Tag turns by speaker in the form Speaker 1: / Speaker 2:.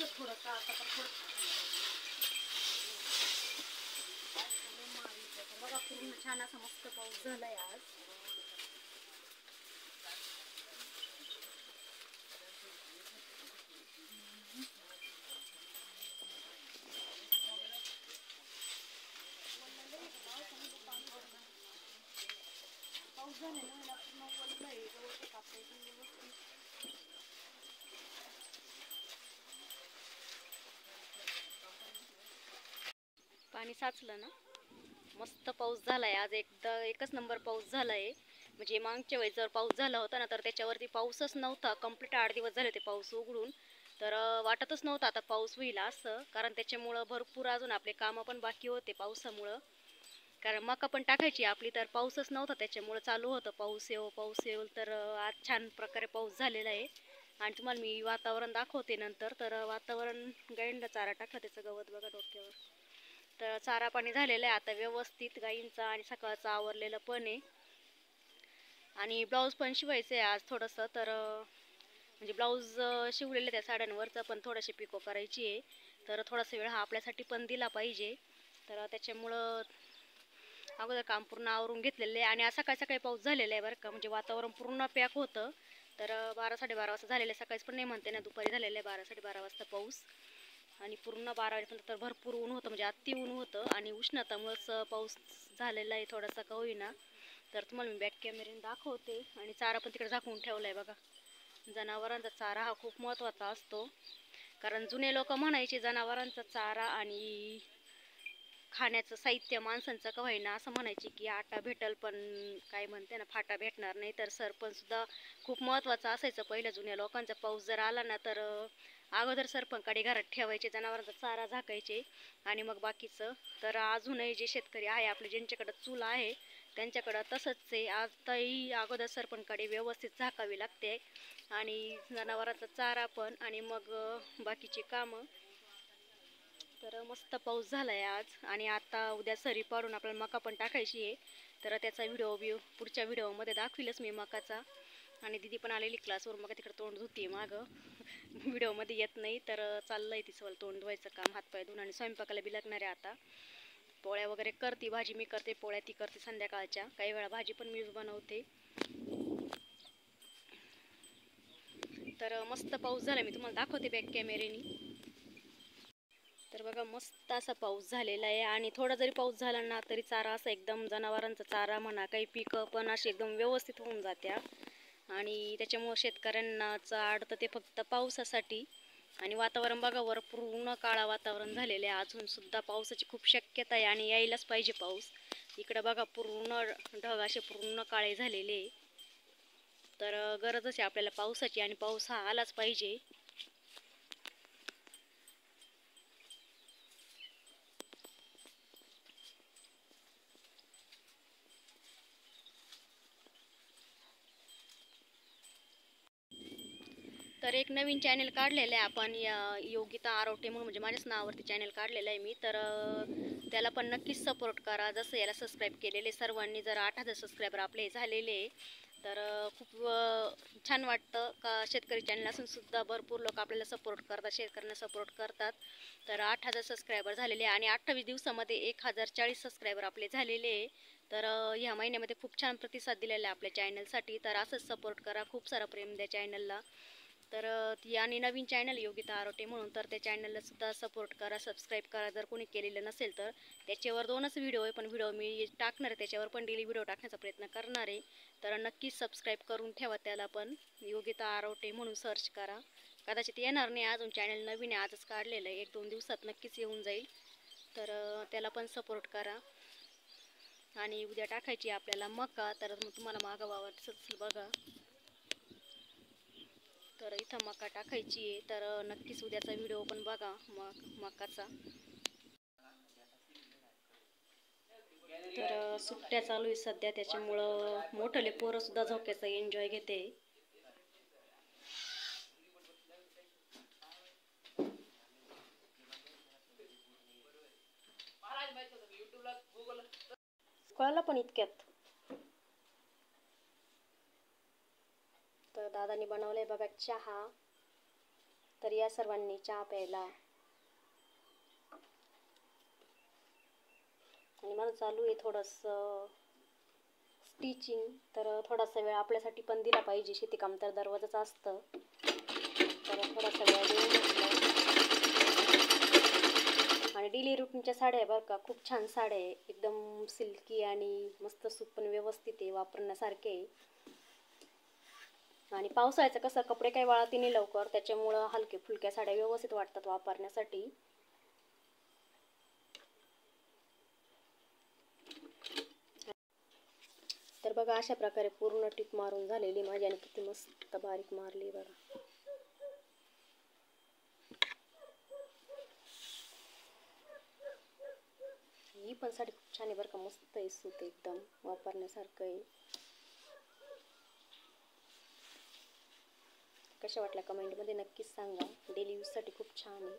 Speaker 1: थोडंसं आता पण बघा पूर्ण छान असा मस्त पाऊस झालाय आज. पाऊस झाल्यानं पूर्ण वल्लय गवत कापायचं व्यवस्थित. पाणी साचलं ना. मस्त पाऊस झालाय आज. एकच नंबर पाऊस झालाय. म्हणजे मागच्या वेळेस जर पाऊस झाला होता ना तर त्याच्यावरती पाऊसच नव्हता. कंप्लीट 8 दिवस झाले ते पाऊस उघडून. तर वाटतच नव्हतं आता पाऊस होईल असं, कारण त्याच्यामुळं भरपूर अजून आपले कामं पण बाकी होते पावसामुळं. कारण मका पण टाकायची आपली, तर पाऊसच नव्हता त्याच्यामुळं चालू होतं पाऊस येऊ. तर आज छान प्रकारे पाऊस झालेला आहे. आणि तुम्हाला मी वातावरण दाखवते नंतर. तर वातावरण गाईंना चारा टाकला, त्याचं गवत बघा डोक्यावर. तर चारा पाणी झालेलं आहे आता व्यवस्थित गाईंचा, आणि सकाळचं आवरलेलं पण आहे. आणि ब्लाऊज पण शिवायचं आहे आज थोडंसं. तर म्हणजे ब्लाऊज शिवलेलं त्या साड्यांवरचं, पण थोडीशी पिको करायची आहे. तर थोडासा वेळ हा आपल्यासाठी पण दिला पाहिजे. तर त्याच्यामुळं अगोदर काम पूर्ण आवरून घेतलेलं आहे. आणि आज सकाळी पाऊस झालेला आहे बरं का. म्हणजे वातावरण पूर्ण पॅक होतं. तर 12-12:30 वाजता झालेलं आहे. सकाळीच पण नाही म्हणते ना, दुपारी झालेलं आहे 12-12:30 वाजता पाऊस. आणि पूर्ण 12 वाजेपर्यंत तर भरपूर ऊन होतं, म्हणजे अति ऊन होतं. आणि उष्णतामुळंच पाऊस झालेला आहे थोडासा का होईना. तर तुम्हाला मी बॅक कॅमेऱ्याने दाखवते. आणि चारा पण तिकडे झाकून ठेवला आहे बघा. जनावरांचा चारा हा खूप महत्त्वाचा असतो. कारण जुने लोक म्हणायचे जनावरांचा चारा आणि खाण्याचं साहित्य माणसांचं का होईना असं म्हणायचे की आटा भेटल, पण काय म्हणते ना, फाटा भेटणार नाही. तर सरपणसुद्धा खूप महत्त्वाचं असायचं पहिल्या जुन्या लोकांचा. पाऊस जर आला ना तर अगोदर सरपणकडे घरात ठेवायचे, जनावरांचा चारा झाकायचे, आणि मग बाकीचं. तर अजूनही जे शेतकरी आहे आपले, ज्यांच्याकडं चूल आहे त्यांच्याकडं तसंच आहे. आताही अगोदर सरपणकडे व्यवस्थित झाकावी लागते, आणि जनावरांचा चारा पण, आणि मग बाकीची कामं. तर मस्त पाऊस झालाय आज. आणि आता उद्या सरी पाडून आपल्याला मका पण टाकायची आहे. तर त्याचा व्हिडिओ पुढच्या व्हिडिओमध्ये दाखविलच मी मकाचा. आणि दिदी पण आलेली क्लासवर, मग तिकडे तोंड धुते मागं. व्हिडिओमध्ये येत नाही. तर चाललंय तिचं तोंड धुवायचं काम, हातपाय धुवून. आणि स्वयंपाकाला बी लागणार आहे आता. पोळ्या वगैरे करते, भाजी मी करते, पोळ्या ती करते संध्याकाळच्या. काही वेळा भाजी पण मीच बनवते. तर मस्त पाऊस झाला, मी तुम्हाला दाखवते बॅक कॅमेऱ्याने. तर बघा मस्त असा पाऊस झालेला आहे. आणि थोडा जरी पाऊस झाला ना तरी चारा असा एकदम, जनावरांचा चारा म्हणा, काही पिकं पण अशी एकदम व्यवस्थित होऊन जात्या. आणि त्याच्यामुळं शेतकऱ्यांनाच अडतं ते फक्त पावसासाठी. आणि वातावरण बघा वर पूर्ण काळा वातावरण झालेलं आहे. अजून सुद्धा पावसाची खूप शक्यता आहे, आणि यायलाच पाहिजे पाऊस. इकडं बघा पूर्ण ढग असे पूर्ण काळे झालेले. तर गरजच आहे आपल्याला पावसाची, आणि पाऊस हा आलाच पाहिजे. तर एक नवीन चॅनल काढलेलं आहे आपण, योगिता आरोटे म्हणून, म्हणजे माझ्याच नावावरती चॅनल काढलेलं आहे मी. तर त्याला पण नक्कीच सपोर्ट करा, जसं याला सबस्क्राईब केलेले सर्वांनी. जर 8,000 सबस्क्रायबर आपले झालेले, तर खूप छान वाटतं का शेतकरी चॅनल असून सुद्धा भरपूर लोक आपल्याला सपोर्ट करतात, शेतकऱ्यांना सपोर्ट करतात. तर 8,000 सबस्क्रायबर झालेले, आणि 28 दिवसामध्ये 1040 सबस्क्रायबर आपले झालेले. तर ह्या महिन्यामध्ये खूप छान प्रतिसाद दिलेला आहे आपल्या चॅनलसाठी. तर असंच सपोर्ट करा, खूप सारा प्रेम द्या चॅनलला. तर ती, आणि नवीन चॅनल योगिता आरोटे म्हणून, तर त्या चॅनलला सुद्धा सपोर्ट करा, सबस्क्राईब करा जर कोणी केलेलं नसेल तर. त्याच्यावर 2च व्हिडिओ आहे, पण व्हिडिओ मी टाकणार आहे त्याच्यावर पण, डेली व्हिडिओ टाकण्याचा प्रयत्न करणार आहे. तर नक्कीच सबस्क्राईब करून ठेवा त्याला पण. योगिता आरोटे म्हणून सर्च करा. कदाचित येणार नाही अजून, चॅनल नवीन आहे, आजच काढलेलं आहे. 1-2 दिवसात नक्कीच येऊन जाईल. तर त्याला पण सपोर्ट करा. आणि उद्या टाकायची आपल्याला मका. तर मग तुम्हाला मागं वावर दिसत बघा. तर इथं मका टाकायची आहे. तर नक्कीच उद्याचा व्हिडिओ पण बघा मकाचा. तर सुट्ट्या चालू आहे सध्या, त्याच्यामुळं मोठले पोरं सुद्धा झोक्याचा एन्जॉय घेते. कळलं पण इतक्यात. तर दादानी बनवलंय बघा चहा. तर या सर्वांनी चहा प्यायला. आणि माझं चालू आहे थोडंसं स्टिचिंग, तर थोडासा वेळ आपल्यासाठी पण दिला पाहिजे. शेतीकाम तर दररोजच असतं, तर थोडासा वेळ देऊ म्हटलं. आणि डेली रुटीनच्या साड्या आहे बरं का, खूप छान साड्या आहे, एकदम सिल्की आणि मस्त सूत पण व्यवस्थित आहे, वापरण्यासारखे आहे. आणि पावसाळ्याचं कसं कपडे काही वाळती नाही लवकर, त्याच्यामुळं हलके फुलक्या साड्या व्यवस्थित वाटतात वापरण्यासाठी. तर बघा अशा प्रकारे पूर्ण टिप मारून झालेली माझी, आणि किती मस्त बारीक मारली बघा. ही पण साडी खूप छान आहे बरं का, मस्त आहे, सूत एकदम वापरण्यासारखं आहे. कशा वाटल्या कमेंटमध्ये नक्कीच सांगा. डेली यूजसाठी खूप छान आहे.